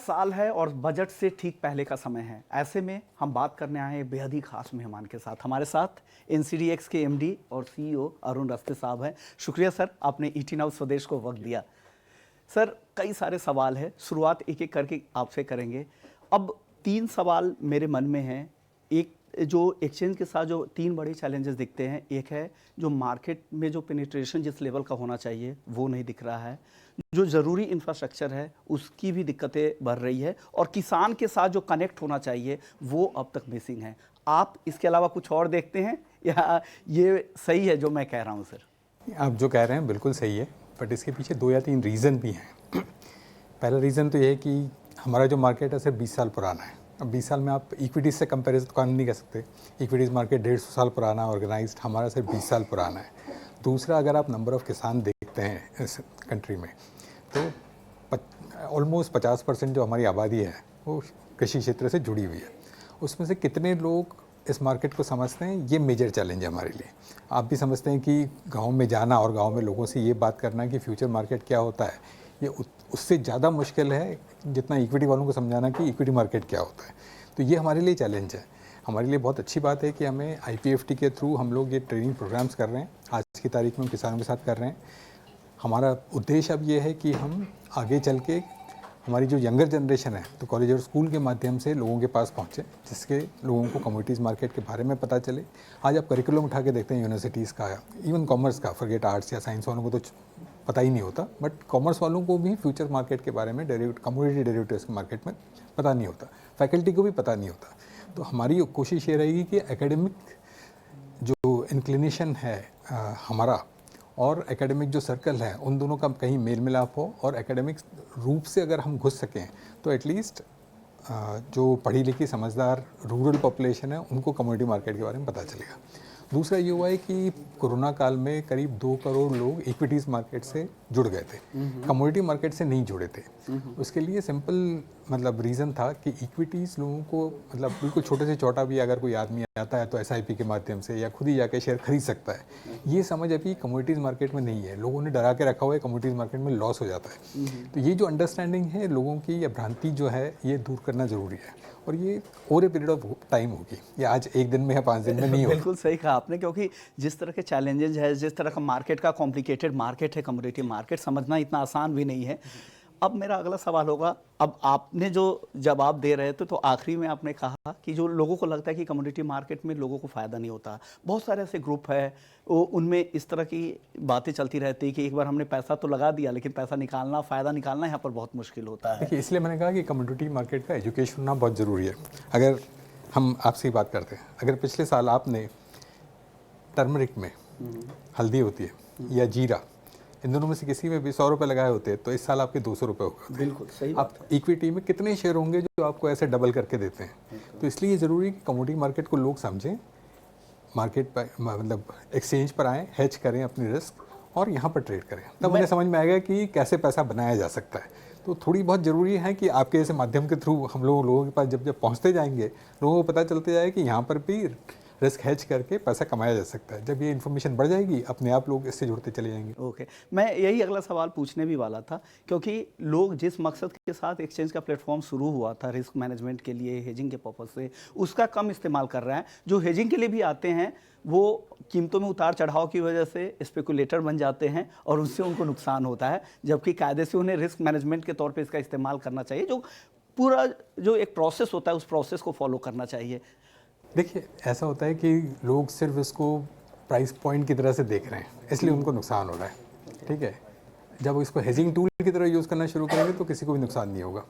साल है और बजट से ठीक पहले का समय है। ऐसे में हम बात करने आए हैं बेहद ही खास मेहमान के साथ। हमारे साथ एनसीडीएक्स के एमडी और सीईओ अरुण रस्ते साहब हैं। शुक्रिया सर, आपने ईटी नाउ स्वदेश को वक्त दिया। सर, कई सारे सवाल हैं, शुरुआत एक एक करके आपसे करेंगे। अब 3 सवाल मेरे मन में हैं। एक, जो एक्सचेंज के साथ जो 3 बड़े चैलेंजेस दिखते हैं, एक है जो मार्केट में जो पेनिट्रेशन जिस लेवल का होना चाहिए वो नहीं दिख रहा है, जो ज़रूरी इंफ्रास्ट्रक्चर है उसकी भी दिक्कतें बढ़ रही है, और किसान के साथ जो कनेक्ट होना चाहिए वो अब तक मिसिंग है। आप इसके अलावा कुछ और देखते हैं या ये सही है जो मैं कह रहा हूँ सर? आप जो कह रहे हैं बिल्कुल सही है, बट इसके पीछे 2 या 3 रीज़न भी हैं। पहला रीज़न तो ये है कि हमारा जो मार्केट है सिर्फ 20 साल पुराना है। अब 20 साल में आप इक्विटीज़ से कंपेरिजन नहीं कर सकते। इक्विटीज़ मार्केट 150 साल पुराना ऑर्गेनाइज्ड, हमारा सिर्फ 20 साल पुराना है। दूसरा, अगर आप नंबर ऑफ़ किसान देखते हैं इस कंट्री में, तो ऑलमोस्ट 50% जो हमारी आबादी है वो कृषि क्षेत्र से जुड़ी हुई है। उसमें से कितने लोग इस मार्केट को समझते हैं, ये मेजर चैलेंज है हमारे लिए। आप भी समझते हैं कि गांव में जाना और गांव में लोगों से ये बात करना कि फ्यूचर मार्केट क्या होता है, ये उससे ज़्यादा मुश्किल है जितना इक्विटी वालों को समझाना कि इक्विटी मार्केट क्या होता है। तो ये हमारे लिए चैलेंज है। हमारे लिए बहुत अच्छी बात है कि हमें IPFT के थ्रू हम लोग ये ट्रेनिंग प्रोग्राम्स कर रहे हैं। आज की तारीख में हम किसानों के साथ कर रहे हैं। हमारा उद्देश्य अब ये है कि हम आगे चल के हमारी जो यंगर जनरेशन है तो कॉलेज और स्कूल के माध्यम से लोगों के पास पहुँचे, जिसके लोगों को कमोडिटीज़ मार्केट के बारे में पता चले। आज आप करिकुलम उठा के देखते हैं यूनिवर्सिटीज़ का, इवन कॉमर्स का, फॉरगेट आर्ट्स या साइंस वालों को तो पता ही नहीं होता, बट कॉमर्स वालों को भी फ्यूचर मार्केट के बारे में, कमोडिटी डेरिवेटिव्स के मार्केट में पता नहीं होता, फैकल्टी को भी पता नहीं होता। तो हमारी कोशिश ये रहेगी कि एकेडमिक जो इंक्लिनेशन है हमारा और एकेडमिक जो सर्कल है, उन दोनों का कहीं मेल मिलाप हो, और एकेडमिक रूप से अगर हम घुस सकें तो एटलीस्ट जो पढ़ी लिखी समझदार रूरल पॉपुलेशन है उनको कमोडिटी मार्केट के बारे में पता चलेगा। दूसरा ये हुआ है कि कोरोना काल में करीब 2 करोड़ लोग इक्विटीज़ मार्केट से जुड़ गए थे, कमोडिटी मार्केट से नहीं जुड़े थे। उसके लिए सिंपल मतलब रीज़न था कि इक्विटीज़ लोगों को, मतलब बिल्कुल छोटे से छोटा भी अगर कोई आदमी आता है तो SIP के माध्यम से या खुद ही जाके शेयर खरीद सकता है। ये समझ अभी कमोडिटीज़ मार्केट में नहीं है। लोगों ने डरा के रखा हुआ है कमोडिटीज़ मार्केट में लॉस हो जाता है। तो ये जो अंडरस्टैंडिंग है लोगों की, या भ्रांति जो है, ये दूर करना ज़रूरी है, और ये over a period of time होगी, ये आज 1 दिन में या 5 दिन में नहीं होगी। बिल्कुल सही कहा आपने, क्योंकि जिस तरह के चैलेंजेस है, जिस तरह का मार्केट का कॉम्प्लिकेटेड मार्केट है कमोडिटी मार्केट, समझना इतना आसान भी नहीं है। अब मेरा अगला सवाल होगा, अब आपने जो जवाब दे रहे थे तो आखिरी में आपने कहा कि जो लोगों को लगता है कि कमोडिटी मार्केट में लोगों को फ़ायदा नहीं होता, बहुत सारे ऐसे ग्रुप है उनमें इस तरह की बातें चलती रहती कि एक बार हमने पैसा तो लगा दिया लेकिन पैसा निकालना, फ़ायदा निकालना यहाँ पर बहुत मुश्किल होता है। देखिए, इसलिए मैंने कहा कि कमोडिटी मार्केट का एजुकेशन होना बहुत ज़रूरी है। अगर हम आपसे बात करते हैं, अगर पिछले साल आपने टर्मरिक में हल्दी होती है या जीरा, इन दोनों में से किसी में भी 100 रुपये लगाए होते तो इस साल आपके 200 रुपये होगा। बिल्कुल सही। आप इक्विटी में कितने शेयर होंगे जो आपको ऐसे डबल करके देते हैं? तो इसलिए ज़रूरी कि कमोडिटी मार्केट को लोग समझें, मार्केट पर मतलब एक्सचेंज पर आएँ, हेज करें अपनी रिस्क और यहाँ पर ट्रेड करें, तब उन्हें समझ में आएगा कि कैसे पैसा बनाया जा सकता है। तो थोड़ी बहुत ज़रूरी है कि आपके ऐसे माध्यम के थ्रू हम लोगों के पास जब जब पहुँचते जाएंगे, लोगों को पता चलते जाए कि यहाँ पर भी रिस्क हेज करके पैसा कमाया जा सकता है। जब ये इन्फॉर्मेशन बढ़ जाएगी, अपने आप लोग इससे जुड़ते चले जाएंगे। ओके, मैं यही अगला सवाल पूछने भी वाला था, क्योंकि लोग जिस मकसद के साथ एक्सचेंज का प्लेटफॉर्म शुरू हुआ था रिस्क मैनेजमेंट के लिए, हेजिंग के पर्पज से, उसका कम इस्तेमाल कर रहे हैं। जो हेजिंग के लिए भी आते हैं वो कीमतों में उतार चढ़ाव की वजह से स्पेकुलेटर बन जाते हैं और उससे उनको नुकसान होता है, जबकि कायदे से उन्हें रिस्क मैनेजमेंट के तौर पे इसका इस्तेमाल करना चाहिए। जो पूरा जो एक प्रोसेस होता है उस प्रोसेस को फॉलो करना चाहिए। देखिए, ऐसा होता है कि लोग सिर्फ इसको प्राइस पॉइंट की तरह से देख रहे हैं, इसलिए उनको नुकसान हो रहा है। ठीक है, जब इसको हेजिंग टूल की तरह यूज़ करना शुरू करेंगे तो किसी को भी नुकसान नहीं होगा।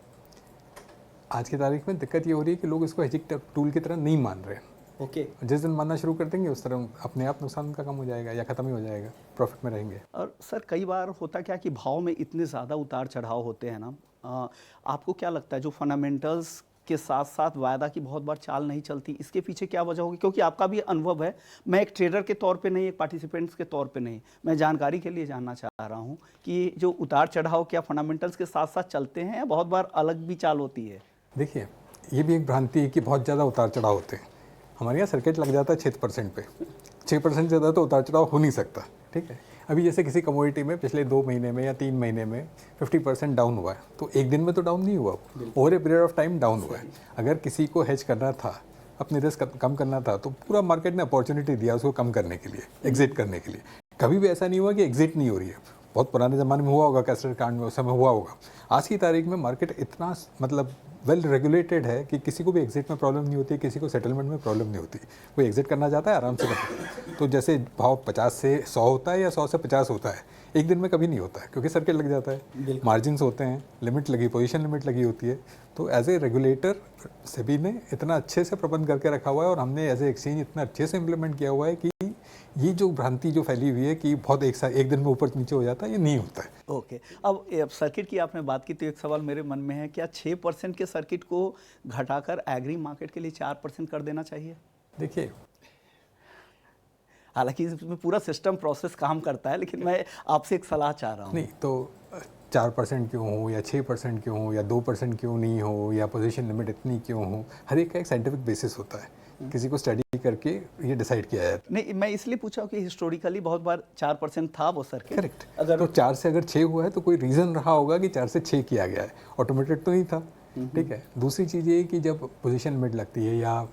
आज की तारीख में दिक्कत ये हो रही है कि लोग इसको हेजिंग टूल की तरह नहीं मान रहे हैं। ओके, जिस दिन मानना शुरू कर देंगे उस तरह अपने आप नुकसान का कम हो जाएगा या ख़त्म ही हो जाएगा, प्रॉफिट में रहेंगे। और सर, कई बार होता क्या कि भाव में इतने ज़्यादा उतार चढ़ाव होते हैं ना, आपको क्या लगता है जो फंडामेंटल्स के साथ साथ वायदा की बहुत बार चाल नहीं चलती, इसके पीछे क्या वजह होगी? क्योंकि आपका भी अनुभव है, मैं एक ट्रेडर के तौर पे नहीं, एक पार्टिसिपेंट्स के तौर पे नहीं, मैं जानकारी के लिए जानना चाह रहा हूँ कि जो उतार चढ़ाव क्या फंडामेंटल्स के साथ साथ चलते हैं या बहुत बार अलग भी चाल होती है? देखिए, ये भी एक भ्रांति है कि बहुत ज़्यादा उतार चढ़ाव होते हैं। हमारे यहाँ सर्किट लग जाता है 6% पे, 6% से ज़्यादा तो उतार चढ़ाव हो नहीं सकता। ठीक है, अभी जैसे किसी कमोडिटी में पिछले 2 महीने में या 3 महीने में 50% डाउन हुआ है, तो एक दिन में तो डाउन नहीं हुआ, over a period of time down हुआ है। अगर किसी को हेज करना था, अपनी रिस्क कम करना था, तो पूरा मार्केट ने अपॉर्चुनिटी दिया उसको कम करने के लिए, एग्जिट करने के लिए। कभी भी ऐसा नहीं हुआ कि एग्जिट नहीं हो रही है। बहुत पुराने ज़माने में हुआ होगा, कैस्टर कांड में उस समय हुआ होगा। आज की तारीख में मार्केट इतना मतलब वेल रेगुलेटेड है कि किसी को भी एग्जिट में प्रॉब्लम नहीं होती, किसी को सेटलमेंट में प्रॉब्लम नहीं होती। कोई एग्जिट करना चाहता है आराम से कर सकता है। तो जैसे भाव 50 से 100 होता है या 100 से 50 होता है, एक दिन में कभी नहीं होता है, क्योंकि सर्किट लग जाता है, मार्जिन्स होते हैं, लिमिट लगी, पोजीशन लिमिट लगी होती है। तो एज ए रेगुलेटर सेबी ने इतना अच्छे से प्रबंध करके रखा हुआ है, और हमने एज ए एक्सचेंज इतना अच्छे से इम्प्लीमेंट किया हुआ है कि ये जो भ्रांति जो फैली हुई है कि बहुत एक दिन में ऊपर नीचे हो जाता है, ये नहीं होता है। ओके, अब सर्किट की आपने बात की, तो एक सवाल मेरे मन में है, क्या 6% के सर्किट को घटाकर एग्री मार्केट के लिए 4% कर देना चाहिए? देखिए, हालांकि इसमें पूरा सिस्टम प्रोसेस काम करता है, लेकिन मैं आपसे एक सलाह चाह रहा हूँ। नहीं तो 4% क्यों हो या 6% क्यों हो या 2% क्यों नहीं हो या पोजीशन लिमिट इतनी क्यों हो, हर एक का एक साइंटिफिक बेसिस होता है। किसी को स्टडी करके ये डिसाइड किया है। नहीं, मैं इसलिए पूछा कि हिस्टोरिकली बहुत बार 4% था वो सर्किट। करेक्ट। अगर तो 4 से अगर 6 हुआ है तो कोई रीज़न रहा होगा कि 4 से 6 किया गया है, ऑटोमेटेड तो नहीं था। ठीक है। दूसरी चीज़ ये कि जब पोजीशन लिमिट लगती है या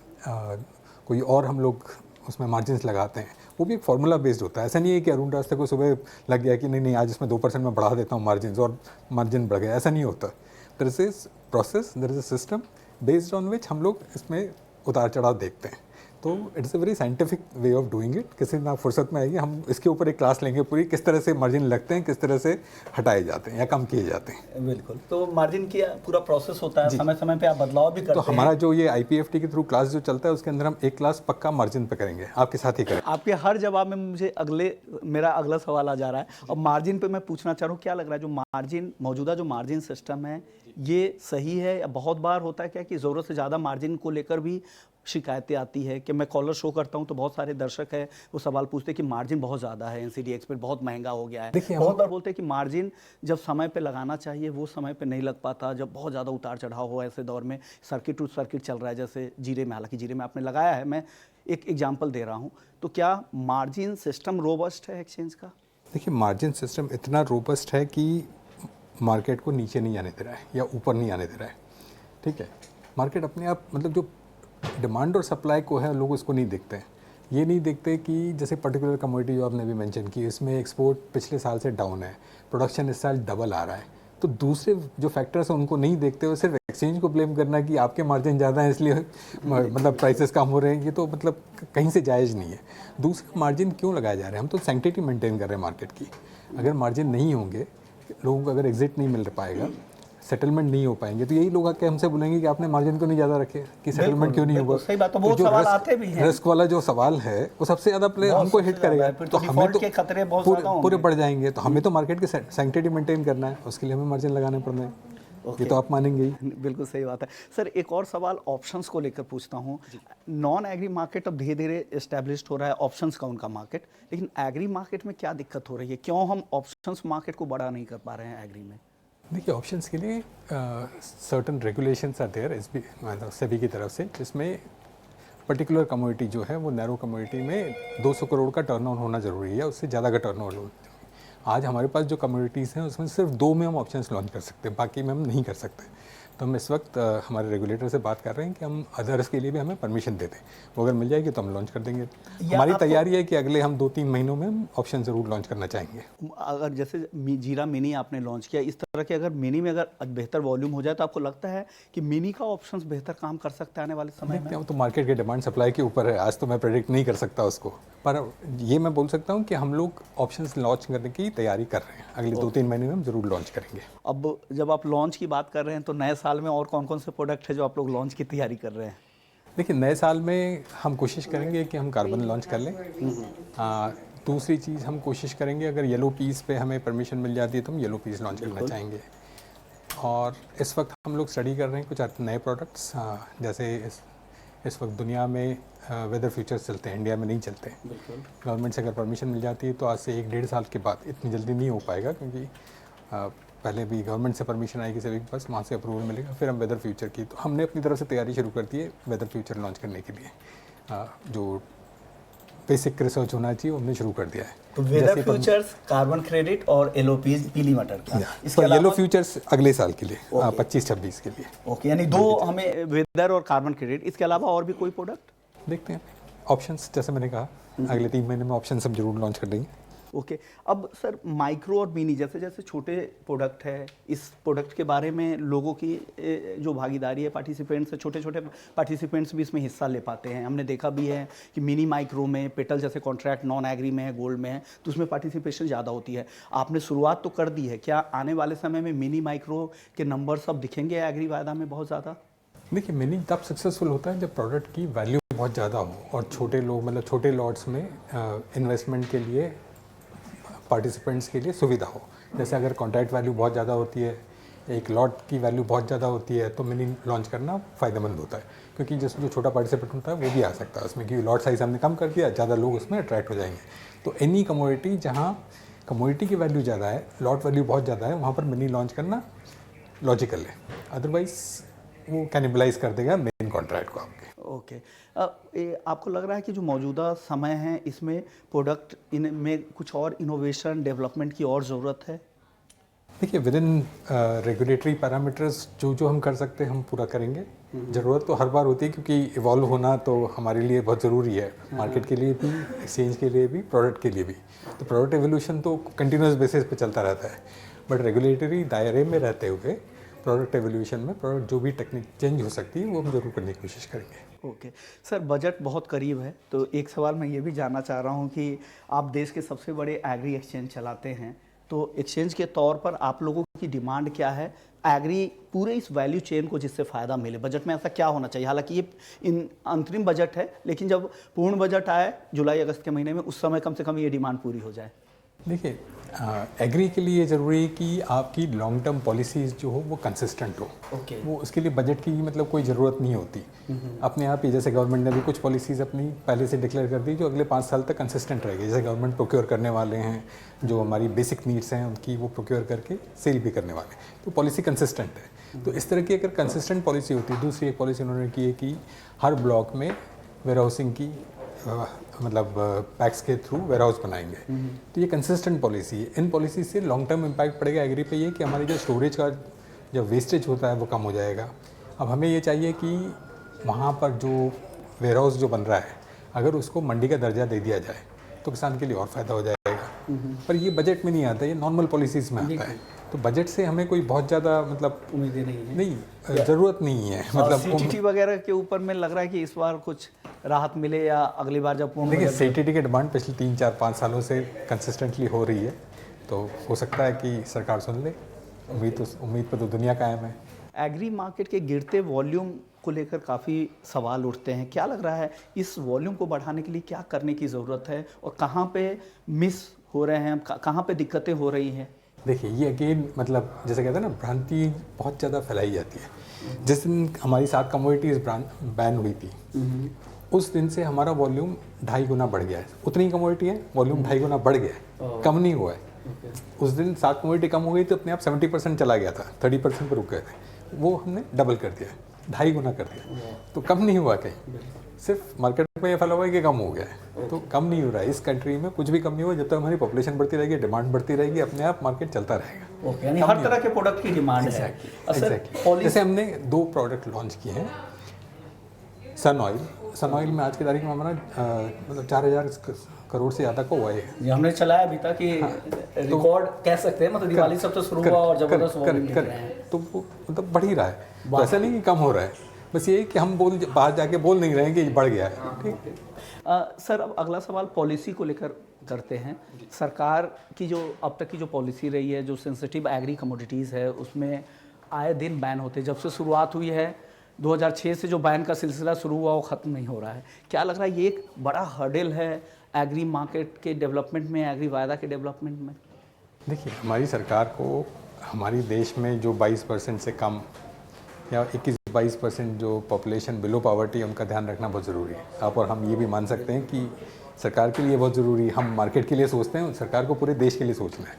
कोई और हम लोग उसमें मार्जिन्स लगाते हैं, वो भी एक फार्मूला बेस्ड होता है। ऐसा नहीं है कि अरुण रास्ते को सुबह लग गया कि नहीं आज इसमें 2% में बढ़ा देता हूँ मार्जिन्स और मार्जिन बढ़ गया, ऐसा नहीं होता। There is a process, there is a system based on which हम लोग इसमें उतार चढ़ाव देखते हैं। तो it's a very scientific way of doing it. किसी दिन आप फुर्सत में आएगी, हम इसके ऊपर एक क्लास लेंगे पूरी, किस तरह से मार्जिन लगते हैं, किस तरह से हटाए जाते हैं या कम किए जाते हैं। बिल्कुल, तो मार्जिन की पूरा प्रोसेस होता है, समय समय पे आप बदलाव भी करते हैं। तो हमारा जो ये IPFT के थ्रू क्लास जो चलता है, उसके अंदर हम एक क्लास पक्का मार्जिन पे करेंगे, आपके साथ ही करेंगे। आपके हर जवाब में मुझे मेरा अगला सवाल आ जा रहा है। और मार्जिन पे मैं पूछना चाह रहा हूँ, क्या लग रहा है जो मौजूदा जो मार्जिन सिस्टम है, ये सही है? या बहुत बार होता है क्या कि ज़रूरत से ज़्यादा मार्जिन को लेकर भी शिकायतें आती है कि मैं कॉलर शो करता हूं तो बहुत सारे दर्शक हैं, वो सवाल पूछते हैं कि मार्जिन बहुत ज़्यादा है, NCDX पे बहुत महंगा हो गया है। देखिए, बहुत बार बोलते हैं कि मार्जिन जब समय पे लगाना चाहिए वो समय पे नहीं लग पाता, जब बहुत ज़्यादा उतार चढ़ाव हो। ऐसे दौर में सर्किट टू सर्किट चल रहा है, जैसे जीरे में, हालांकि जीरे में आपने लगाया है, मैं एक एग्जाम्पल दे रहा हूँ। तो क्या मार्जिन सिस्टम रोबस्ट है एक्सचेंज का? देखिए, मार्जिन सिस्टम इतना रोबस्ट है कि मार्केट को नीचे नहीं आने दे रहा है या ऊपर नहीं आने दे रहा है। ठीक है। मार्केट अपने आप मतलब जो डिमांड और सप्लाई को है, लोग उसको नहीं देखते हैं। ये नहीं देखते कि जैसे पर्टिकुलर कमोडिटी जो आपने भी मेंशन की, इसमें एक्सपोर्ट पिछले साल से डाउन है, प्रोडक्शन इस साल डबल आ रहा है। तो दूसरे जो फैक्टर्स हैं उनको नहीं देखते हुए सिर्फ एक्सचेंज को ब्लेम करना कि आपके मार्जिन ज़्यादा है इसलिए मतलब प्राइसेस कम हो रहे हैं, ये तो मतलब कहीं से जायज़ नहीं है। दूसरा, मार्जिन क्यों लगाया जा रहा है? हम तो सैंक्टिटी मेंटेन कर रहे हैं मार्केट की। अगर मार्जिन नहीं होंगे, लोगों को अगर एग्जिट नहीं मिल पाएगा, सेटलमेंट नहीं हो पाएंगे, तो यही लोग आके हमसे बोलेंगे कि आपने मार्जिन क्यों नहीं ज़्यादा रखे, कि सेटलमेंट क्यों नहीं हुआ। सही बात, तो वो सवाल आते भी हैं। रिस्क वाला जो सवाल है वो सबसे ज़्यादा प्लेयर हमको हिट करेगा, तो हमें तो खतरे बहुत ज़्यादा होंगे, पूरे बढ़ जाएंगे। तो हमें तो मार्केट की सैंक्टिटी मेंटेन करना है, उसके लिए हमें मार्जिन लगाने पड़ना है। ये तो आप मानेंगे ही। बिल्कुल सही बात है सर। एक और सवाल ऑप्शंस को लेकर पूछता हूँ। नॉन एग्री मार्केट अब धीरे धीरे एस्टेब्लिश्ड हो रहा है, ऑप्शंस का उनका मार्केट, लेकिन एग्री मार्केट में क्या दिक्कत हो रही है? क्यों हम ऑप्शंस मार्केट को बड़ा नहीं कर पा रहे हैं एग्री में? देखिए, ऑप्शंस के लिए सर्टन रेगुलेशंस आर देयर मतलब सेबी की तरफ से, जिसमें पर्टिकुलर कमोडिटी जो है वो नैरो कमोडिटी में 200 करोड़ का टर्नओवर होना ज़रूरी है, उससे ज़्यादा का टर्नओवर होना। आज हमारे पास जो कम्युनिटीज़ हैं उसमें सिर्फ 2 में हम ऑप्शंस लॉन्च कर सकते हैं, बाकी में हम नहीं कर सकते। तो हम इस वक्त हमारे रेगुलेटर से बात कर रहे हैं कि हम अदर्स के लिए भी हमें परमिशन दे दें, वो अगर मिल जाएगी तो हम लॉन्च कर देंगे। हमारी तैयारी है कि अगले हम 2-3 महीनों में हम ऑप्शन ज़रूर लॉन्च करना चाहेंगे। अगर जैसे जीरा मिनी आपने लॉन्च किया, इस तरह के अगर मिनी में अगर बेहतर वॉल्यूम हो जाए तो आपको लगता है कि मिनी का ऑप्शंस बेहतर काम कर सकता है आने वाले समय में? तो मार्केट के डिमांड सप्लाई के ऊपर है, आज तो मैं प्रेडिक्ट नहीं कर सकता उसको, पर ये मैं बोल सकता हूँ कि हम लोग ऑप्शंस लॉन्च करने की तैयारी कर रहे हैं। अगले 2-3 महीने में हम ज़रूर लॉन्च करेंगे। अब जब आप लॉन्च की बात कर रहे हैं तो नए साल में और कौन कौन से प्रोडक्ट है जो आप लोग लॉन्च की तैयारी कर रहे हैं? देखिए, नए साल में हम कोशिश करेंगे कि हम कार्बन लॉन्च कर लें। दूसरी चीज़ हम कोशिश करेंगे, अगर येलो पीस पे हमें परमिशन मिल जाती है तो हम येलो पीस लॉन्च करना चाहेंगे। और इस वक्त हम लोग स्टडी कर रहे हैं कुछ नए प्रोडक्ट्स, जैसे इस वक्त दुनिया में वेदर फ्यूचर्स चलते हैं, इंडिया में नहीं चलते। गवर्नमेंट से अगर परमिशन मिल जाती है तो आज से 1-1.5 साल के बाद, इतनी जल्दी नहीं हो पाएगा क्योंकि पहले भी गवर्नमेंट से परमिशन आएगी सभी के पास, वहाँ से अप्रूवल मिलेगा, फिर हम वेदर फ्यूचर की। तो हमने अपनी तरफ से तैयारी शुरू कर दी है वेदर फ्यूचर लॉन्च करने के लिए, जो बेसिक रिसर्च होना चाहिए, उन्होंने शुरू कर दिया है। तो वेदर फ्यूचर्स, कार्बन क्रेडिट और एलओपीज पीली मटर का, इसके येलो फ्यूचर्स अगले साल के लिए 25-26 के लिए। ओके, यानी दो हमें वेदर और कार्बन क्रेडिट, इसके अलावा और भी कोई प्रोडक्ट देखते हैं। ऑप्शंस जैसे मैंने कहा अगले 3 महीने में ऑप्शन सब जरूर लॉन्च कर देंगे। ओके, अब सर माइक्रो और मिनी जैसे जैसे छोटे प्रोडक्ट है, इस प्रोडक्ट के बारे में लोगों की जो भागीदारी है, पार्टिसिपेंट्स है, छोटे छोटे पार्टिसिपेंट्स भी इसमें हिस्सा ले पाते हैं। हमने देखा भी है कि मिनी माइक्रो में पेटल जैसे कॉन्ट्रैक्ट नॉन एग्री में है, गोल्ड में है, तो उसमें पार्टिसिपेशन ज़्यादा होती है। आपने शुरुआत तो कर दी है, क्या आने वाले समय में मिनी माइक्रो के नंबर सब दिखेंगे एग्री वायदा में बहुत ज़्यादा? देखिए, मिनी तब सक्सेसफुल होता है जब प्रोडक्ट की वैल्यू बहुत ज़्यादा हो और छोटे लोग मतलब छोटे लॉट्स में इन्वेस्टमेंट के लिए पार्टिसिपेंट्स के लिए सुविधा हो। जैसे अगर कॉन्ट्रैक्ट वैल्यू बहुत ज़्यादा होती है, एक लॉट की वैल्यू बहुत ज़्यादा होती है, तो मिनी लॉन्च करना फ़ायदेमंद होता है, क्योंकि जो छोटा पार्टिसिपेंट होता है वो भी आ सकता है उसमें, क्योंकि लॉट साइज हमने कम कर दिया, ज़्यादा लोग उसमें अट्रैक्ट हो जाएंगे। तो एनी कमोडिटी जहाँ कमोडिटी की वैल्यू ज़्यादा है, लॉट वैल्यू बहुत ज़्यादा है, वहाँ पर मिनी लॉन्च करना लॉजिकल है। अदरवाइज वो कैनिबलाइज कर देगा मेन कॉन्ट्रैक्ट को आपके। ओके, आपको लग रहा है कि जो मौजूदा समय है इसमें प्रोडक्ट इनमें कुछ और इनोवेशन डेवलपमेंट की और ज़रूरत है? देखिए, विद इन रेगुलेटरी पैरामीटर्स जो जो हम कर सकते हैं हम पूरा करेंगे। ज़रूरत तो हर बार होती है, क्योंकि इवॉल्व होना तो हमारे लिए बहुत ज़रूरी है, मार्केट के लिए भी, एक्सचेंज के लिए भी, प्रोडक्ट के लिए भी। तो प्रोडक्ट एवोल्यूशन तो कंटिन्यूस बेसिस पे चलता रहता है, बट रेगुलेटरी दायरे में रहते हुए प्रोडक्ट एवोल्यूशन में प्रोडक्ट जो भी टेक्निक चेंज हो सकती है वो हम ज़रूर करने की कोशिश करेंगे। ओके सर, बजट बहुत करीब है, तो एक सवाल मैं ये भी जानना चाह रहा हूँ कि आप देश के सबसे बड़े एग्री एक्सचेंज चलाते हैं, तो एक्सचेंज के तौर पर आप लोगों की डिमांड क्या है एग्री पूरे इस वैल्यू चेन को जिससे फ़ायदा मिले? बजट में ऐसा क्या होना चाहिए? हालांकि ये इन अंतरिम बजट है, लेकिन जब पूर्ण बजट आए जुलाई अगस्त के महीने में, उस समय कम से कम ये डिमांड पूरी हो जाए। देखिए, एग्री के लिए ज़रूरी है कि आपकी लॉन्ग टर्म पॉलिसीज़ जो हो वो कंसिस्टेंट हो। वो उसके लिए बजट की मतलब कोई ज़रूरत नहीं होती अपने आप ही। जैसे गवर्नमेंट ने भी कुछ पॉलिसीज़ अपनी पहले से डिक्लेयर कर दी जो अगले 5 साल तक कंसिस्टेंट रहेगी। जैसे गवर्नमेंट प्रोक्योर करने वाले हैं, जो हमारी बेसिक नीड्स हैं उनकी वो प्रोक्योर करके सेल भी करने वाले हैं, तो पॉलिसी कंसिस्टेंट है। तो इस तरह की अगर कंसिस्टेंट पॉलिसी होती है। दूसरी एक पॉलिसी उन्होंने की है कि हर ब्लॉक में वेयर हाउसिंग की मतलब पैक्स के थ्रू वेयर हाउस बनाएंगे। तो ये कंसिस्टेंट पॉलिसी है। इन पॉलिसी से लॉन्ग टर्म इम्पैक्ट पड़ेगा एग्री पे, ये कि हमारी जो स्टोरेज का जो वेस्टेज होता है वो कम हो जाएगा। अब हमें ये चाहिए कि वहाँ पर जो वेयर हाउस जो बन रहा है, अगर उसको मंडी का दर्जा दे दिया जाए तो किसान के लिए और फ़ायदा हो जाएगा। पर ये बजट में नहीं आता, ये नॉर्मल पॉलिसीज़ में आता है। तो बजट से हमें कोई बहुत ज़्यादा मतलब उम्मीदें नहीं है, नहीं ज़रूरत नहीं है। मतलब सीटीटी वगैरह के ऊपर में लग रहा है कि इस बार कुछ राहत मिले या अगली बार जब पूर्ण देखिए, सीटीटी की डिमांड पिछले 3-4-5 सालों से कंसिस्टेंटली हो रही है, तो हो सकता है कि सरकार सुन ले। उम्मीद पर तो दुनिया कायम है। एग्री मार्केट के गिरते वॉल्यूम को लेकर काफ़ी सवाल उठते हैं। क्या लग रहा है इस वॉल्यूम को बढ़ाने के लिए क्या करने की ज़रूरत है और कहाँ पे मिस हो रहे हैं, कहाँ पे दिक्कतें हो रही हैं? देखिए, ये अगेन मतलब जैसे कहते हैं ना, भ्रांति बहुत ज़्यादा फैलाई जाती है। जिस दिन हमारी 7 कमोडिटीज़ बैन हुई थी, उस दिन से हमारा वॉल्यूम 2.5 गुना बढ़ गया है। उतनी कमोडिटी है, वॉल्यूम 2.5 गुना बढ़ गया है, कम नहीं हुआ है। उस दिन 7 कमोडिटी कम हो गई तो अपने आप 70% चला गया था, 30% पर रुक गए थे, वो हमने डबल कर दिया, 2.5 गुना कर दिया। तो कम नहीं हुआ कहीं, सिर्फ मार्केट में ये फैला हुआ है कि कम हो गया है। तो कम नहीं हो रहा है इस कंट्री में, कुछ भी कम नहीं हुआ। जब तक हमारी पॉपुलेशन बढ़ती रहेगी, डिमांड बढ़ती रहेगी, अपने आप मार्केट चलता रहेगा। ओके, यानी हर तरह के प्रोडक्ट की डिमांड है। एग्जैक्टली। जैसे हमने 2 प्रोडक्ट लॉन्च किए हैं। सन ऑयल में आज की तारीख में हमारा मतलब 4000 करोड़ से ज़्यादा का हुआ है। ये हमने चलाया अभी तक कि रिकॉर्ड कह सकते हैं, मतलब दिवाली सब तो शुरू हुआ और जबरदस्त वॉल्यूम दिख रहे हैं। तो वो मतलब बढ़ ही रहा है, तो ऐसा नहीं कि कम हो रहा है। बस ये कि हम बाहर जाके बोल नहीं रहे हैं कि बढ़ गया है। ठीक। सर, अब अगला सवाल पॉलिसी को लेकर करते हैं। सरकार की जो अब तक की जो पॉलिसी रही है, जो सेंसिटिव एग्री कमोडिटीज़ है, उसमें आए दिन बैन होते, जब से शुरुआत हुई है 2006 से जो बैन का सिलसिला शुरू हुआ वो ख़त्म नहीं हो रहा है। क्या लग रहा है ये एक बड़ा हर्डल है एग्री मार्केट के डेवलपमेंट में, एग्री वायदा के डेवलपमेंट में? देखिए, हमारी सरकार को हमारी देश में जो 22% से कम या 21-22% जो पॉपुलेशन बिलो पॉवर्टी है, उनका ध्यान रखना बहुत ज़रूरी है। आप और हम ये भी मान सकते हैं कि सरकार के लिए बहुत ज़रूरी है। हम मार्केट के लिए सोचते हैं, सरकार को पूरे देश के लिए सोचना है।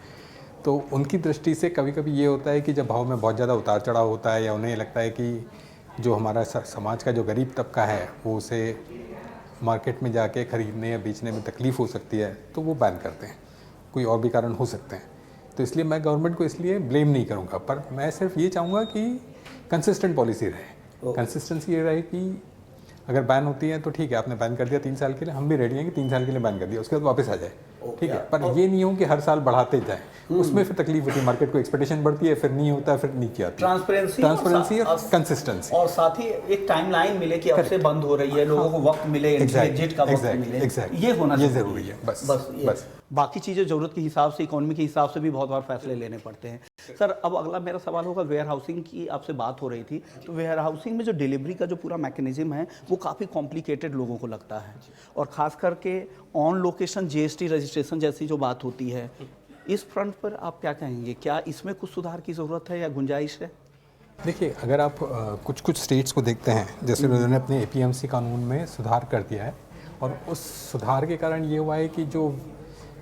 तो उनकी दृष्टि से कभी कभी ये होता है कि जब भाव में बहुत ज़्यादा उतार चढ़ाव होता है, या उन्हें लगता है कि जो हमारा समाज का जो गरीब तबका है वो उसे मार्केट में जाके ख़रीदने या बेचने में तकलीफ़ हो सकती है तो वो बैन करते हैं, कोई और भी कारण हो सकते हैं। तो इसलिए मैं गवर्नमेंट को इसलिए ब्लेम नहीं करूँगा, पर मैं सिर्फ ये चाहूँगा कि कंसिस्टेंट पॉलिसी रहे। कंसिस्टेंसी ये रहे कि अगर बैन होती है तो ठीक है, आपने बैन कर दिया 3 साल के लिए, हम भी रेडी हैं कि 3 साल के लिए बैन कर दिया, उसके बाद वापस आ जाए, ठीक है। पर ये नहीं हो कि हर साल बढ़ाते जाएं, उसमें फिर तकलीफ होती है, मार्केट को एक्सपेक्टेशन बढ़ती है, फिर नहीं होता, फिर नीचे आती है। ट्रांसपेरेंसी और कंसिस्टेंसी, और साथ ही एक टाइमलाइन मिले कि अब से बंद हो रही है, लोगों को वक्त मिले, एग्जिट का वक्त मिले, ये होना ज़रूरी है। बस बाकी चीज़ें ज़रूरत के हिसाब से, इकोनॉमी के हिसाब से भी बहुत बार फैसले लेने पड़ते हैं। सर, अब अगला मेरा सवाल होगा, वेयर हाउसिंग की आपसे बात हो रही थी, तो वेयर हाउसिंग में जो डिलीवरी का जो पूरा मैकेनिज्म है वो काफ़ी कॉम्प्लिकेटेड लोगों को लगता है, और ख़ास करके ऑन लोकेशन जीएसटी रजिस्ट्रेशन जैसी जो बात होती है, इस फ्रंट पर आप क्या कहेंगे? क्या इसमें कुछ सुधार की ज़रूरत है या गुंजाइश है? देखिए, अगर आप कुछ स्टेट्स को देखते हैं, जैसे उन्होंने अपने एपीएमसी कानून में सुधार कर दिया है, और उस सुधार के कारण ये हुआ है कि जो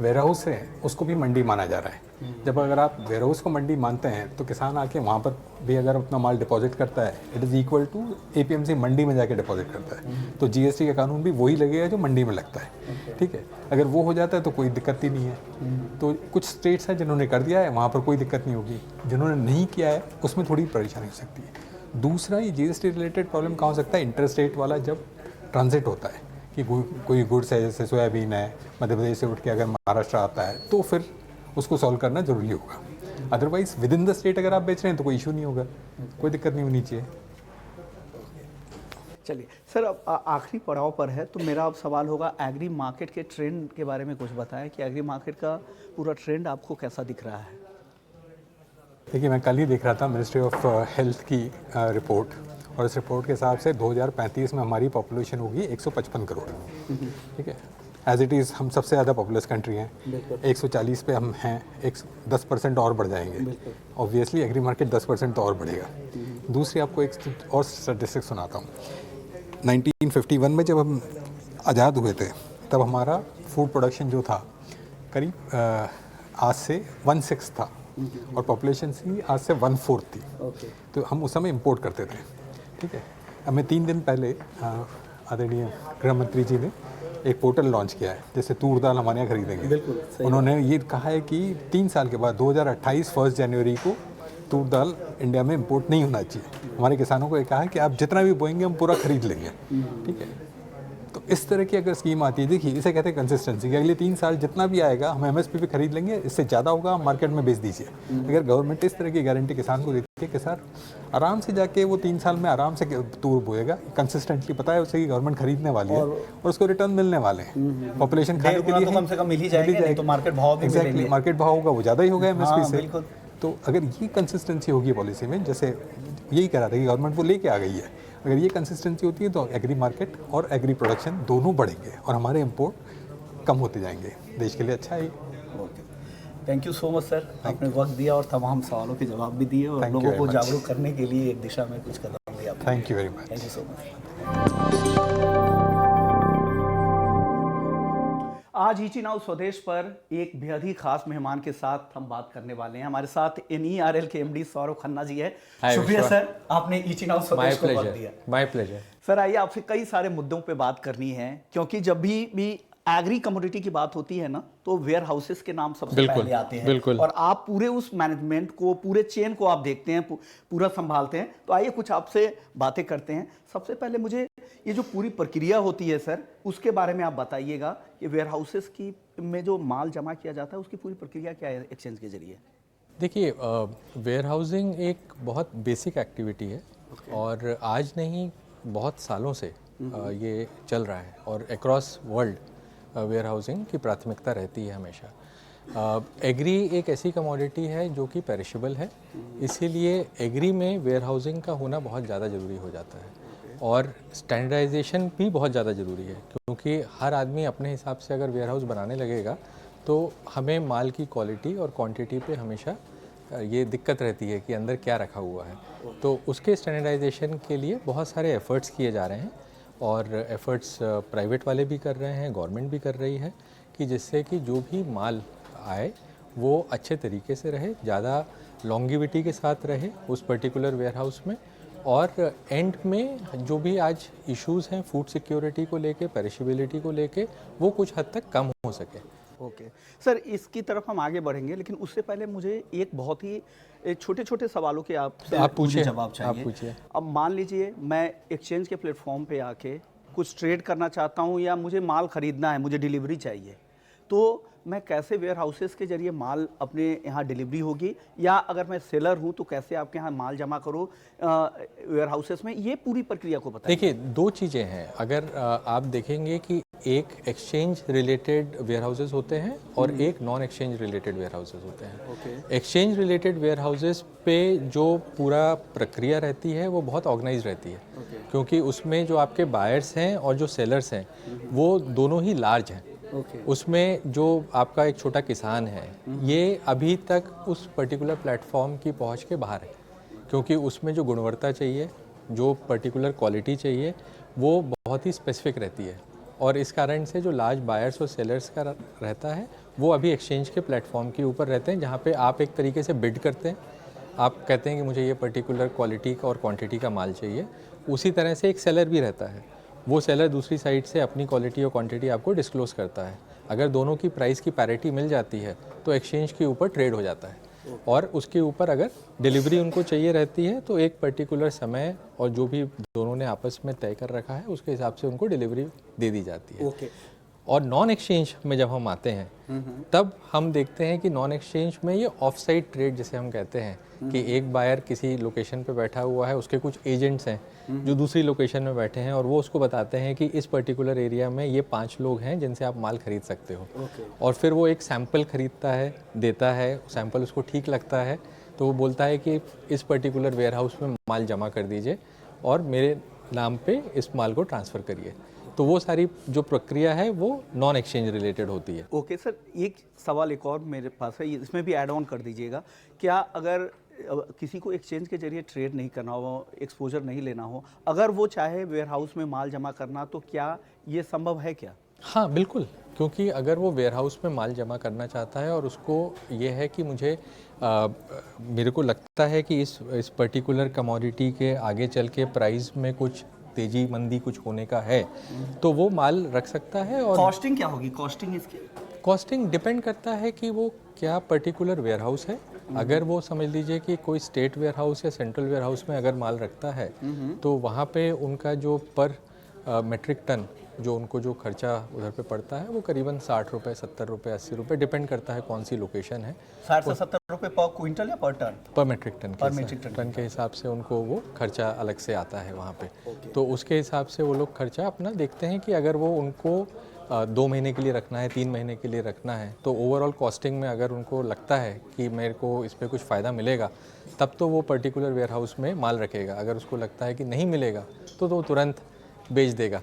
वेयर हाउस है उसको भी मंडी माना जा रहा है। जब अगर आप वेयर हाउस को मंडी मानते हैं तो किसान आके वहाँ पर भी अगर अपना माल डिपॉजिट करता है, it is equal to APMC mandi में जाके डिपॉजिट करता है, तो जीएसटी का कानून भी वही लगेगा जो मंडी में लगता है, ठीक है। अगर वो हो जाता है तो कोई दिक्कत ही नहीं है। तो कुछ स्टेट्स हैं जिन्होंने कर दिया है, वहाँ पर कोई दिक्कत नहीं होगी, जिन्होंने नहीं किया है उसमें थोड़ी परेशानी हो सकती है। दूसरा, ये जीएसटी रिलेटेड प्रॉब्लम कहाँ हो सकता है, इंटर स्टेट वाला जब ट्रांजिट होता है कि कोई गुड्स है, जैसे सोयाबीन है, मध्य प्रदेश से उठ के अगर महाराष्ट्र आता है तो फिर उसको सॉल्व करना ज़रूरी होगा। Otherwise with in the state अगर आप बेच रहे हैं तो कोई इशू नहीं होगा, कोई दिक्कत नहीं होनी चाहिए। चलिए सर, अब आखिरी पड़ाव पर है, तो मेरा अब सवाल होगा, एग्री मार्केट के ट्रेंड के बारे में कुछ बताएं कि एग्री मार्केट का पूरा ट्रेंड आपको कैसा दिख रहा है? देखिए, मैं कल ही देख रहा था मिनिस्ट्री ऑफ हेल्थ की रिपोर्ट, और इस रिपोर्ट के हिसाब से 2035 में हमारी पॉपुलेशन होगी 155 करोड़, ठीक है। एज इट इज़ हम सबसे ज़्यादा पॉपुलस कंट्री हैं, 140 पे हम हैं, 10% और बढ़ जाएंगे। ऑब्वियसली एग्री मार्केट 10% तो और बढ़ेगा। दूसरी आपको एक और स्टैटिस्टिक्स सुनाता हूँ। 1951 में जब हम आज़ाद हुए थे तब हमारा फूड प्रोडक्शन जो था करीब आज से 1/6 था, और पॉपुलेशन सी आज से 1/4 थी। तो हम उस समय इंपोर्ट करते थे, ठीक है। हमें 3 दिन पहले आदरणीय गृह मंत्री जी ने एक पोर्टल लॉन्च किया है, जैसे तूर दाल हमारे यहाँ खरीदेंगे। उन्होंने ये कहा है कि 3 साल के बाद 2028 1 जनवरी को तूर दाल इंडिया में इंपोर्ट नहीं होना चाहिए। हमारे किसानों को ये कहा है कि आप जितना भी बोएंगे हम पूरा खरीद लेंगे, ठीक है। तो इस तरह की अगर स्कीम आती है, देखिए इसे कहते हैं कंसिस्टेंसी, कि अगले 3 साल जितना भी आएगा हम एमएसपी पे खरीद लेंगे, इससे ज़्यादा होगा हम मार्केट में बेच दीजिए। अगर गवर्नमेंट इस तरह की गारंटी किसान को देती है कि सर आराम से जाके वो 3 साल में आराम से तूर बोएगा, कंसिस्टेंटली पता है उसे कि गवर्नमेंट खरीदने वाली है और उसको रिटर्न मिलने वाले हैं, पॉपुलेशन खाने के लिए तो कम से कम मिल ही जाएगी, तो मार्केट भाव भी मिलेंगे। मार्केट भाव होगा वो ज़्यादा ही होगा एमएसपी से। तो अगर ये कंसिस्टेंसी होगी पॉलिसी में, जैसे यही कह रहा था कि गवर्नमेंट वो लेके आ गई है, अगर ये कंसिस्टेंसी होती है तो एग्री मार्केट और एग्री प्रोडक्शन दोनों बढ़ेंगे और हमारे इंपोर्ट कम होते जाएंगे, देश के लिए अच्छा है। Thank you so much sir, आपने वक्त दिया और तमाम सवालों के जवाब भी दिए और लोगों को जागरूक करने के लिए एक दिशा में कुछ कदम लिया। Thank you very much. Thank you so much. आज ईटी नाउ स्वदेश पर एक बेहद ही खास मेहमान के साथ हम बात करने वाले हैं। हमारे साथ NERL के MD सौरभ खन्ना जी है। शुक्रिया सर, आपने ईटी नाउ स्वदेश को वक्त दिया। माय प्लेजर सर, आइए आपसे कई सारे मुद्दों पे बात करनी है, क्योंकि जब भी एग्री कमोडिटी की बात होती है ना, तो वेयर हाउसेस के नाम सबसे पहले आते हैं। बिल्कुल। और आप पूरे उस मैनेजमेंट को, पूरे चेन को आप देखते हैं, पूरा संभालते हैं। तो आइए कुछ आपसे बातें करते हैं। सबसे पहले मुझे ये जो पूरी प्रक्रिया होती है सर, उसके बारे में आप बताइएगा कि वेयर हाउसेस की में जो माल जमा किया जाता है उसकी पूरी प्रक्रिया क्या है एक्सचेंज के जरिए? देखिए, वेयर हाउसिंग एक बहुत बेसिक एक्टिविटी है और आज नहीं बहुत सालों से ये चल रहा है और अक्रॉस वर्ल्ड वेयर हाउसिंग की प्राथमिकता रहती है हमेशा। एग्री एक ऐसी कमोडिटी है जो कि पेरिशेबल है, इसीलिए एग्री में वेयर हाउसिंग का होना बहुत ज़्यादा ज़रूरी हो जाता है और स्टैंडर्डाइजेशन भी बहुत ज़्यादा ज़रूरी है, क्योंकि हर आदमी अपने हिसाब से अगर वेयर हाउस बनाने लगेगा तो हमें माल की क्वालिटी और क्वांटिटी पे हमेशा ये दिक्कत रहती है कि अंदर क्या रखा हुआ है। तो उसके स्टैंडर्डाइजेशन के लिए बहुत सारे एफ़र्ट्स किए जा रहे हैं और एफ़र्ट्स प्राइवेट वाले भी कर रहे हैं, गवर्नमेंट भी कर रही है, कि जिससे कि जो भी माल आए वो अच्छे तरीके से रहे, ज़्यादा लॉन्गिविटी के साथ रहे उस पर्टिकुलर वेयर हाउस में और एंड में जो भी आज इश्यूज हैं फूड सिक्योरिटी को लेके, पेरिशेबिलिटी को लेके, वो कुछ हद तक कम हो सके। ओके सर, इसकी तरफ हम आगे बढ़ेंगे, लेकिन उससे पहले मुझे एक बहुत ही छोटे छोटे सवालों के आपसे आप पूछिए, मुझे जवाब चाहिए। आप पूछिए। अब मान लीजिए मैं एक्सचेंज के प्लेटफॉर्म पे आके कुछ ट्रेड करना चाहता हूँ, या मुझे माल खरीदना है, मुझे डिलीवरी चाहिए, तो मैं कैसे वेयर हाउसेस के जरिए माल अपने यहाँ डिलीवरी होगी, या अगर मैं सेलर हूँ तो कैसे आपके यहाँ माल जमा करूँ वेयर हाउसेस में, ये पूरी प्रक्रिया को बताइए। देखिए, दो चीज़ें हैं। अगर आप देखेंगे कि एक एक्सचेंज रिलेटेड वेयर हाउसेस होते हैं और एक non exchange related warehouses होते हैं। एक्सचेंज रिलेटेड वेयर हाउसेस पे जो पूरा प्रक्रिया रहती है वो बहुत ऑर्गेनाइज रहती है, क्योंकि उसमें जो आपके बायर्स हैं और जो सेलर्स हैं वो दोनों ही लार्ज हैं। उसमें जो आपका एक छोटा किसान है, ये अभी तक उस पर्टिकुलर प्लेटफॉर्म की पहुंच के बाहर है, क्योंकि उसमें जो गुणवत्ता चाहिए, जो पर्टिकुलर क्वालिटी चाहिए, वो बहुत ही स्पेसिफिक रहती है। और इस कारण से जो लार्ज बायर्स और सेलर्स का रहता है वो अभी एक्सचेंज के प्लेटफॉर्म के ऊपर रहते हैं, जहाँ पे आप एक तरीके से बिड करते हैं, आप कहते हैं कि मुझे ये पर्टिकुलर क्वालिटी का और क्वांटिटी का माल चाहिए। उसी तरह से एक सेलर भी रहता है, वो सेलर दूसरी साइड से अपनी क्वालिटी और क्वांटिटी आपको डिस्क्लोज़ करता है। अगर दोनों की प्राइस की पैरिटी मिल जाती है तो एक्सचेंज के ऊपर ट्रेड हो जाता है, और उसके ऊपर अगर डिलीवरी उनको चाहिए रहती है तो एक पर्टिकुलर समय और जो भी दोनों ने आपस में तय कर रखा है उसके हिसाब से उनको डिलीवरी दे दी जाती है। और नॉन एक्सचेंज में जब हम आते हैं तब हम देखते हैं कि नॉन एक्सचेंज में ये ऑफ साइट ट्रेड जिसे हम कहते हैं, कि एक बायर किसी लोकेशन पे बैठा हुआ है, उसके कुछ एजेंट्स हैं जो दूसरी लोकेशन में बैठे हैं, और वो उसको बताते हैं कि इस पर्टिकुलर एरिया में ये 5 लोग हैं जिनसे आप माल खरीद सकते हो। और फिर वो एक सैंपल खरीदता है, देता है, सैंपल उसको ठीक लगता है तो वो बोलता है कि इस पर्टिकुलर वेयर हाउस में माल जमा कर दीजिए और मेरे नाम पे इस माल को ट्रांसफ़र करिए। तो वो सारी जो प्रक्रिया है वो नॉन एक्सचेंज रिलेटेड होती है। ओके सर, एक सवाल एक और मेरे पास है, इसमें भी ऐड ऑन कर दीजिएगा। क्या अगर किसी को एक्सचेंज के जरिए ट्रेड नहीं करना हो, एक्सपोजर नहीं लेना हो, अगर वो चाहे वेयर हाउस में माल जमा करना, तो क्या ये संभव है क्या? हाँ बिल्कुल, क्योंकि अगर वो वेयर हाउस में माल जमा करना चाहता है और उसको ये है कि मुझे मेरे को लगता है कि इस पर्टिकुलर कमोडिटी के आगे चल के प्राइस में कुछ तेजी मंदी कुछ होने का है, तो वो माल रख सकता है। और कॉस्टिंग क्या होगी, कॉस्टिंग इसकी? कॉस्टिंग डिपेंड करता है कि वो क्या पर्टिकुलर वेयर हाउस है। अगर वो समझ लीजिए कि कोई स्टेट वेयर हाउस या सेंट्रल वेयर हाउस में अगर माल रखता है तो वहाँ पे उनका जो पर मेट्रिक टन जो उनको जो खर्चा उधर पे पड़ता है वो करीबन 60 रुपये, 70 रुपये, 80 रुपये, डिपेंड करता है कौन सी लोकेशन है। 60 से 70 रुपये पर क्विंटल या पर टन? पर मेट्रिक टन पर मेट्रिक टन के हिसाब से उनको वो खर्चा अलग से आता है वहाँ पे। तो उसके हिसाब से वो लोग खर्चा अपना देखते हैं कि अगर वो उनको 2 महीने के लिए रखना है, 3 महीने के लिए रखना है, तो ओवरऑल कॉस्टिंग में अगर उनको लगता है कि मेरे को इस पर कुछ फ़ायदा मिलेगा तब तो वो पर्टिकुलर वेयर हाउस में माल रखेगा। अगर उसको लगता है कि नहीं मिलेगा तो वो तुरंत बेच देगा।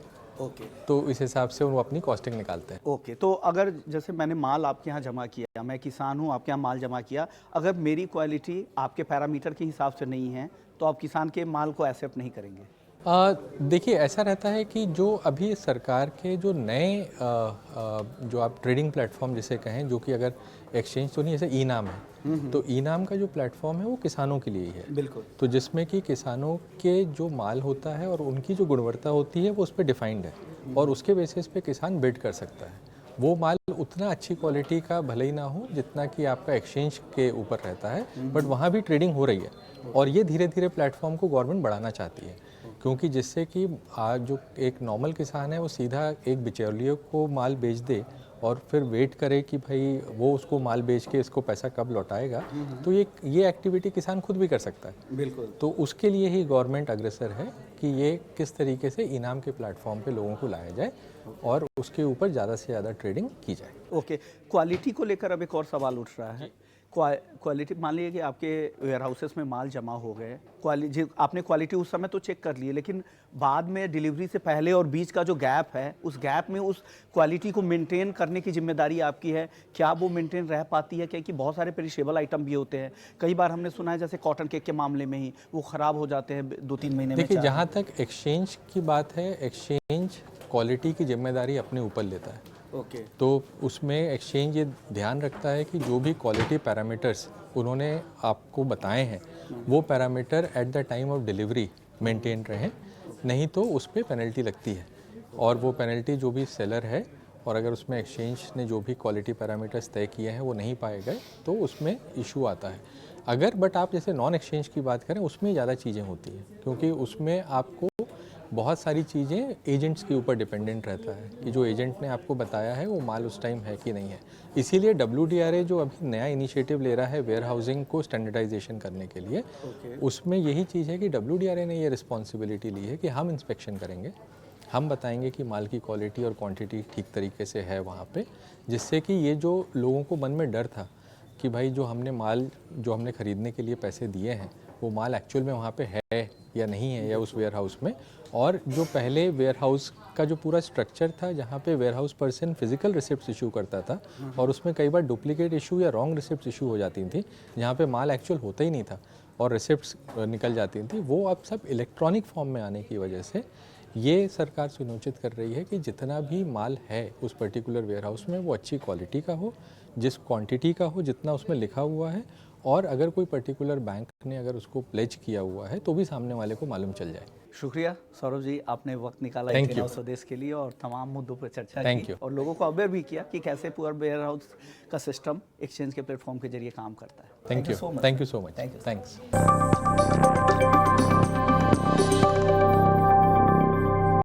तो इस हिसाब से वो अपनी कॉस्टिंग निकालते हैं। तो अगर जैसे मैंने माल आपके यहाँ जमा किया, मैं किसान हूँ, आपके यहाँ माल जमा किया, अगर मेरी क्वालिटी आपके पैरामीटर के हिसाब से नहीं है तो आप किसान के माल को एक्सेप्ट नहीं करेंगे? देखिए, ऐसा रहता है कि जो अभी सरकार के जो नए जो आप ट्रेडिंग प्लेटफॉर्म जिसे कहें, जो कि अगर एक्सचेंज तो नहीं, जैसे ई नाम है, तो ई नाम का जो प्लेटफॉर्म है वो किसानों के लिए ही है। बिल्कुल। तो जिसमें कि किसानों के जो माल होता है और उनकी जो गुणवत्ता होती है वो उस पर डिफाइंड है, और उसके बेसिस पे किसान बिड कर सकता है। वो माल उतना अच्छी क्वालिटी का भले ही ना हो जितना कि आपका एक्सचेंज के ऊपर रहता है, बट वहाँ भी ट्रेडिंग हो रही है। और ये धीरे धीरे प्लेटफॉर्म को गवर्नमेंट बढ़ाना चाहती है, क्योंकि जिससे कि आज जो एक नॉर्मल किसान है वो सीधा एक बिचौलिए को माल बेच दे और फिर वेट करे कि भाई वो उसको माल बेच के इसको पैसा कब लौटाएगा, तो ये एक्टिविटी किसान खुद भी कर सकता है। बिल्कुल। तो उसके लिए ही गवर्नमेंट अग्रसर है कि ये किस तरीके से इनाम के प्लेटफॉर्म पे लोगों को लाया जाए और उसके ऊपर ज़्यादा से ज़्यादा ट्रेडिंग की जाए। ओके, क्वालिटी को लेकर अब एक और सवाल उठ रहा है। क्वालिटी, मान लीजिए कि आपके वेयर हाउसेस में माल जमा हो गए, आपने क्वालिटी उस समय तो चेक कर लिए, लेकिन बाद में डिलीवरी से पहले और बीच का जो गैप है, उस गैप में उस क्वालिटी को मेंटेन करने की जिम्मेदारी आपकी है। क्या वो मेंटेन रह पाती है? क्योंकि बहुत सारे पेरिशेबल आइटम भी होते हैं, कई बार हमने सुना है जैसे कॉटन केक के मामले में ही वो ख़राब हो जाते हैं 2-3 महीने में। देखिए, जहाँ तक एक्सचेंज की बात है, एक्सचेंज क्वालिटी की जिम्मेदारी अपने ऊपर लेता है। ओके। तो उसमें एक्सचेंज ये ध्यान रखता है कि जो भी क्वालिटी पैरामीटर्स उन्होंने आपको बताए हैं वो parameter at the time of delivery maintain रहें, नहीं तो उस पर पेनल्टी लगती है और वो पेनल्टी जो भी सेलर है और अगर उसमें एक्सचेंज ने जो भी क्वालिटी पैरामीटर्स तय किए हैं वो नहीं पाए गए तो उसमें इशू आता है। अगर बट आप जैसे नॉन एक्सचेंज की बात करें उसमें ज़्यादा चीज़ें होती हैं क्योंकि उसमें आपको बहुत सारी चीज़ें एजेंट्स के ऊपर डिपेंडेंट रहता है कि जो एजेंट ने आपको बताया है वो माल उस टाइम है कि नहीं है। इसीलिए WDRA जो अभी नया इनिशिएटिव ले रहा है वेयर हाउसिंग को स्टैंडर्डाइजेशन करने के लिए, उसमें यही चीज़ है कि WDRA ने ये रिस्पॉन्सिबिलिटी ली है कि हम इंस्पेक्शन करेंगे, हम बताएंगे कि माल की क्वालिटी और क्वांटिटी ठीक तरीके से है वहाँ पे, जिससे कि ये जो लोगों को मन में डर था कि भाई जो हमने ख़रीदने के लिए पैसे दिए हैं वो माल एक्चुअल में वहाँ पे है या नहीं है या उस वेयर हाउस में, और जो पहले वेयर हाउस का जो पूरा स्ट्रक्चर था जहाँ पे warehouse person physical receipt issue करता था और उसमें कई बार डुप्लीकेट इशू या रॉन्ग रिसिप्ट इशू हो जाती थी जहाँ पे माल एक्चुअल होता ही नहीं था और रिसिप्ट्स निकल जाती थी, वो अब सब इलेक्ट्रॉनिक फॉर्म में आने की वजह से ये सरकार सुनिश्चित कर रही है कि जितना भी माल है उस पर्टिकुलर वेयर हाउस में वो अच्छी क्वालिटी का हो, जिस क्वांटिटी का हो जितना उसमें लिखा हुआ है, और अगर कोई पर्टिकुलर बैंक ने अगर उसको प्लेज किया हुआ है तो भी सामने वाले को मालूम चल जाए। शुक्रिया सौरभ जी, आपने वक्त निकाला Thank इटिनाउ you. स्वदेश के लिए और तमाम मुद्दों पर चर्चा Thank की you. और लोगों को अवेयर भी किया कि कैसे पूरा वेयर हाउस का सिस्टम एक्सचेंज के प्लेटफॉर्म के जरिए काम करता है। Thank you so much. Thank you so much, thank you. Thanks.